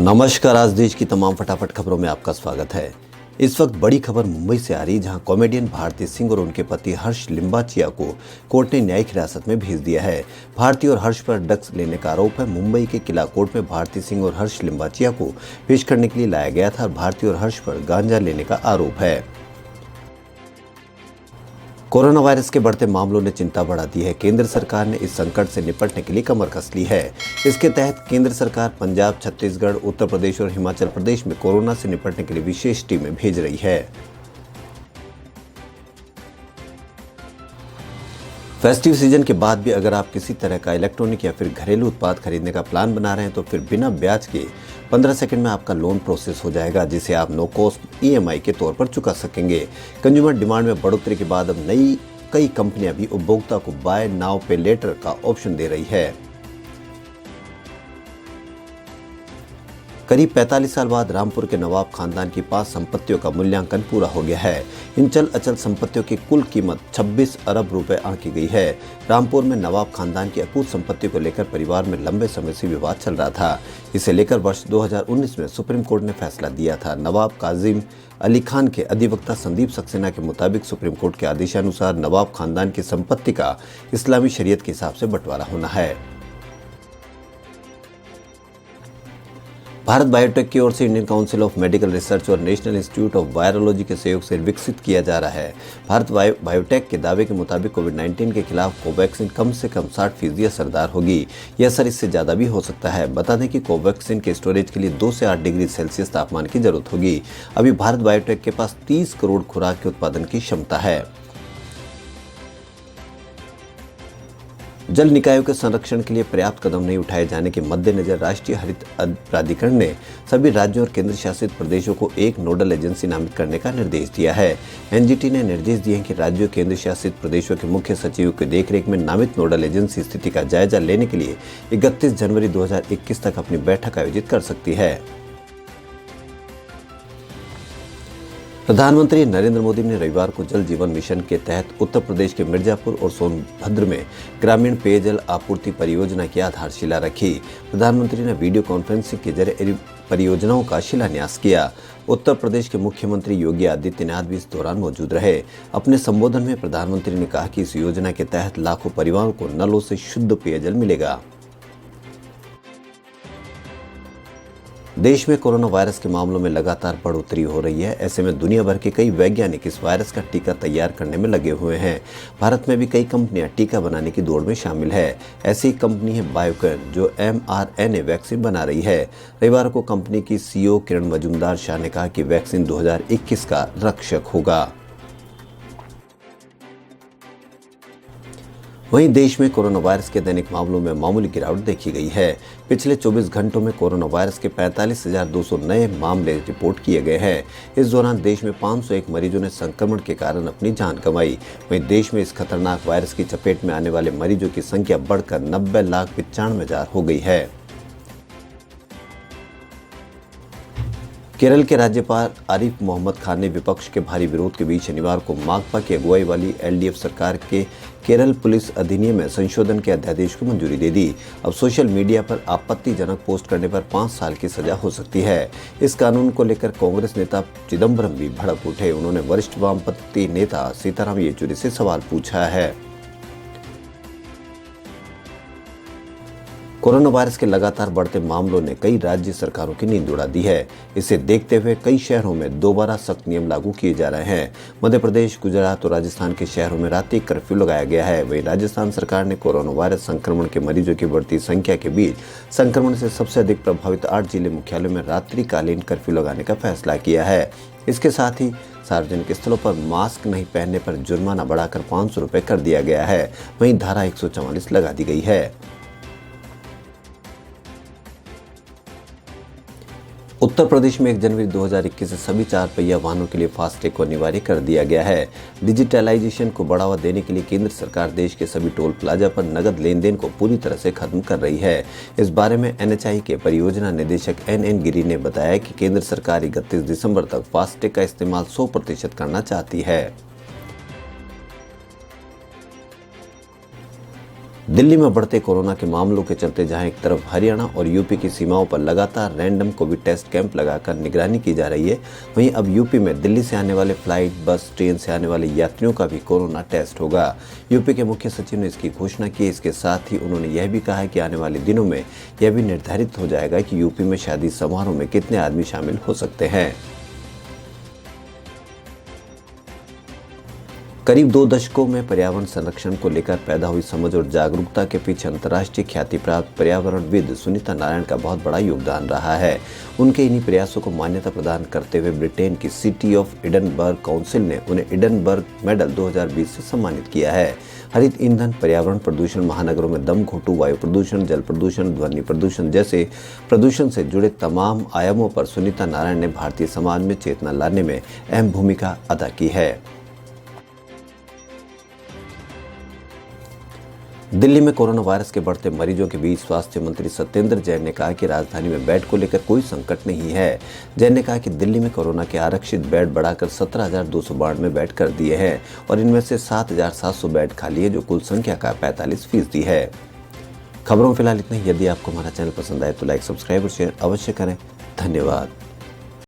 नमस्कार। आज देश की तमाम फटाफट खबरों में आपका स्वागत है। इस वक्त बड़ी खबर मुंबई से आ रही, जहां कॉमेडियन भारती सिंह और उनके पति हर्ष लिम्बाचिया को कोर्ट ने न्यायिक हिरासत में भेज दिया है। भारती और हर्ष पर ड्रग्स लेने का आरोप है। मुंबई के किला कोर्ट में भारती सिंह और हर्ष लिम्बाचिया को पेश करने के लिए लाया गया था और भारती और हर्ष पर गांजा लेने का आरोप है। कोरोना वायरस के बढ़ते मामलों ने चिंता बढ़ा दी है। केंद्र सरकार ने इस संकट से निपटने के लिए कमर कस ली है। इसके तहत केंद्र सरकार पंजाब, छत्तीसगढ़, उत्तर प्रदेश और हिमाचल प्रदेश में कोरोना से निपटने के लिए विशेष टीमें भेज रही है। फेस्टिव सीजन के बाद भी अगर आप किसी तरह का इलेक्ट्रॉनिक या फिर घरेलू उत्पाद खरीदने का प्लान बना रहे हैं तो फिर बिना ब्याज के 15 सेकंड में आपका लोन प्रोसेस हो जाएगा, जिसे आप नो कॉस्ट EMI के तौर पर चुका सकेंगे। कंज्यूमर डिमांड में बढ़ोतरी के बाद अब कई कंपनियां भी उपभोक्ता को बाय नाउ पे लेटर का ऑप्शन दे रही है। करीब 45 साल बाद रामपुर के नवाब खानदान की 5 संपत्तियों का मूल्यांकन पूरा हो गया है। इन चल अचल संपत्तियों की कुल कीमत 26 अरब रुपए आंकी गई है। रामपुर में नवाब खानदान की अकूत संपत्ति को लेकर परिवार में लंबे समय से विवाद चल रहा था। इसे लेकर वर्ष 2019 में सुप्रीम कोर्ट ने फैसला दिया था। नवाब काजिम अली खान के अधिवक्ता संदीप सक्सेना के मुताबिक सुप्रीम कोर्ट के आदेशानुसार नवाब खानदान की संपत्ति का इस्लामी शरीयत के हिसाब से बंटवारा होना है। भारत बायोटेक की ओर से Indian council of medical research और नेशनल इंस्टीट्यूट ऑफ वायरोलॉजी के सहयोग से विकसित किया जा रहा है। भारत बायोटेक के दावे के मुताबिक कोविड-19 के खिलाफ कोवैक्सीन कम से कम 60% असरदार होगी। यह असर इससे ज़्यादा भी हो सकता है। बता दें कि कोवैक्सीन के स्टोरेज के लिए 2 से 8 डिग्री सेल्सियस तापमान की जरूरत होगी। अभी भारत बायोटेक के पास 30 करोड़ खुराक के उत्पादन की क्षमता है। जल निकायों के संरक्षण के लिए पर्याप्त कदम नहीं उठाए जाने के मद्देनजर राष्ट्रीय हरित प्राधिकरण ने सभी राज्यों और केंद्र शासित प्रदेशों को एक नोडल एजेंसी नामित करने का निर्देश दिया है। NGT ने निर्देश दिए हैं कि राज्यों और केंद्र शासित प्रदेशों के मुख्य सचिवों की देखरेख में नामित नोडल एजेंसी स्थिति का जायजा लेने के लिए 31 जनवरी 2021 तक अपनी बैठक आयोजित कर सकती है। प्रधानमंत्री नरेंद्र मोदी ने रविवार को जल जीवन मिशन के तहत उत्तर प्रदेश के मिर्जापुर और सोनभद्र में ग्रामीण पेयजल आपूर्ति परियोजना की आधारशिला रखी। प्रधानमंत्री ने वीडियो कॉन्फ्रेंसिंग के जरिए परियोजनाओं का शिलान्यास किया। उत्तर प्रदेश के मुख्यमंत्री योगी आदित्यनाथ भी इस दौरान मौजूद रहे। अपने संबोधन में प्रधानमंत्री ने कहा कि इस योजना के तहत लाखों परिवारों को नलों से शुद्ध पेयजल मिलेगा। देश में कोरोना वायरस के मामलों में लगातार बढ़ोतरी हो रही है। ऐसे में दुनिया भर के कई वैज्ञानिक इस वायरस का टीका तैयार करने में लगे हुए हैं। भारत में भी कई कंपनियां टीका बनाने की दौड़ में शामिल है। ऐसी ही कंपनी है बायोकॉन, जो mRNA वैक्सीन बना रही है। रविवार को कंपनी की CEO किरण मजूमदार शाह ने कहा कि वैक्सीन 2021 का रक्षक होगा। वहीं देश में कोरोना वायरस के दैनिक मामलों में मामूली गिरावट देखी गई है। पिछले 24 घंटों में कोरोना वायरस के 45,200 नए मामले रिपोर्ट किए गए हैं। इस दौरान देश में 501 मरीजों ने संक्रमण के कारण अपनी जान गंवाई। वहीं देश में इस खतरनाक वायरस की चपेट में आने वाले मरीजों की संख्या बढ़कर 90,95,000 हो गई है। केरल के राज्यपाल आरिफ मोहम्मद खान ने विपक्ष के भारी विरोध के बीच शनिवार को माकपा की अगुवाई वाली LDF सरकार के केरल पुलिस अधिनियम में संशोधन के अध्यादेश को मंजूरी दे दी। अब सोशल मीडिया पर आपत्तिजनक पोस्ट करने पर 5 साल की सजा हो सकती है। इस कानून को लेकर कांग्रेस नेता चिदम्बरम भी भड़क उठे। उन्होंने वरिष्ठ वामपंथी नेता सीताराम येचुरी से सवाल पूछा है। कोरोना वायरस के लगातार बढ़ते मामलों ने कई राज्य सरकारों की नींद उड़ा दी है। इसे देखते हुए कई शहरों में दोबारा सख्त नियम लागू किए जा रहे हैं। मध्य प्रदेश, गुजरात और राजस्थान के शहरों में रात्रि कर्फ्यू लगाया गया है। वहीं राजस्थान सरकार ने कोरोना वायरस संक्रमण के मरीजों की बढ़ती संख्या के बीच संक्रमण से सबसे अधिक प्रभावित 8 जिले मुख्यालयों में रात्रिकालीन कर्फ्यू लगाने का फैसला किया है। इसके साथ ही सार्वजनिक स्थलों पर मास्क नहीं पहनने पर जुर्माना बढ़ाकर 500 रुपये कर दिया गया है। वहीं धारा 144 लगा दी गई है। उत्तर प्रदेश में 1 जनवरी 2021 से सभी 4 पहिया वाहनों के लिए फास्टैग को अनिवार्य कर दिया गया है। डिजिटलाइजेशन को बढ़ावा देने के लिए केंद्र सरकार देश के सभी टोल प्लाजा पर नगद लेन देन को पूरी तरह से खत्म कर रही है। इस बारे में NHAI के परियोजना निदेशक NN गिरी ने बताया कि केंद्र सरकार 31 दिसंबर तक फास्टैग का इस्तेमाल 100% करना चाहती है। दिल्ली में बढ़ते कोरोना के मामलों के चलते जहां एक तरफ हरियाणा और यूपी की सीमाओं पर लगातार रैंडम कोविड टेस्ट कैंप लगाकर निगरानी की जा रही है, वहीं अब यूपी में दिल्ली से आने वाले फ्लाइट, बस, ट्रेन से आने वाले यात्रियों का भी कोरोना टेस्ट होगा। यूपी के मुख्य सचिव ने इसकी घोषणा की। इसके साथ ही उन्होंने यह भी कहा है कि आने वाले दिनों में यह भी निर्धारित हो जाएगा कि यूपी में शादी समारोह में कितने आदमी शामिल हो सकते हैं। करीब 2 दशकों में पर्यावरण संरक्षण को लेकर पैदा हुई समझ और जागरूकता के पीछे अंतर्राष्ट्रीय ख्याति प्राप्त पर्यावरणविद सुनीता नारायण का बहुत बड़ा योगदान रहा है। उनके इन्हीं प्रयासों को मान्यता प्रदान करते हुए ब्रिटेन की सिटी ऑफ एडिनबर्ग काउंसिल ने उन्हें एडिनबर्ग मेडल 2020 से सम्मानित किया है। हरित ईंधन, पर्यावरण प्रदूषण, महानगरों में दम घोटू, वायु प्रदूषण, जल प्रदूषण, ध्वनि प्रदूषण जैसे प्रदूषण से जुड़े तमाम आयामों पर सुनीता नारायण ने भारतीय समाज में चेतना लाने में अहम भूमिका अदा की है। दिल्ली में कोरोना वायरस के बढ़ते मरीजों के बीच स्वास्थ्य मंत्री सत्येंद्र जैन ने कहा कि राजधानी में बेड को लेकर कोई संकट नहीं है। जैन ने कहा कि दिल्ली में कोरोना के आरक्षित बेड बढ़ाकर 17,292 बेड कर दिए हैं और इनमें से 7,700 बेड खाली है, जो कुल संख्या का 45% है। खबरों में फिलहाल इतना ही। यदि आपको हमारा चैनल पसंद आए तो लाइक, सब्सक्राइब और शेयर अवश्य करें। धन्यवाद।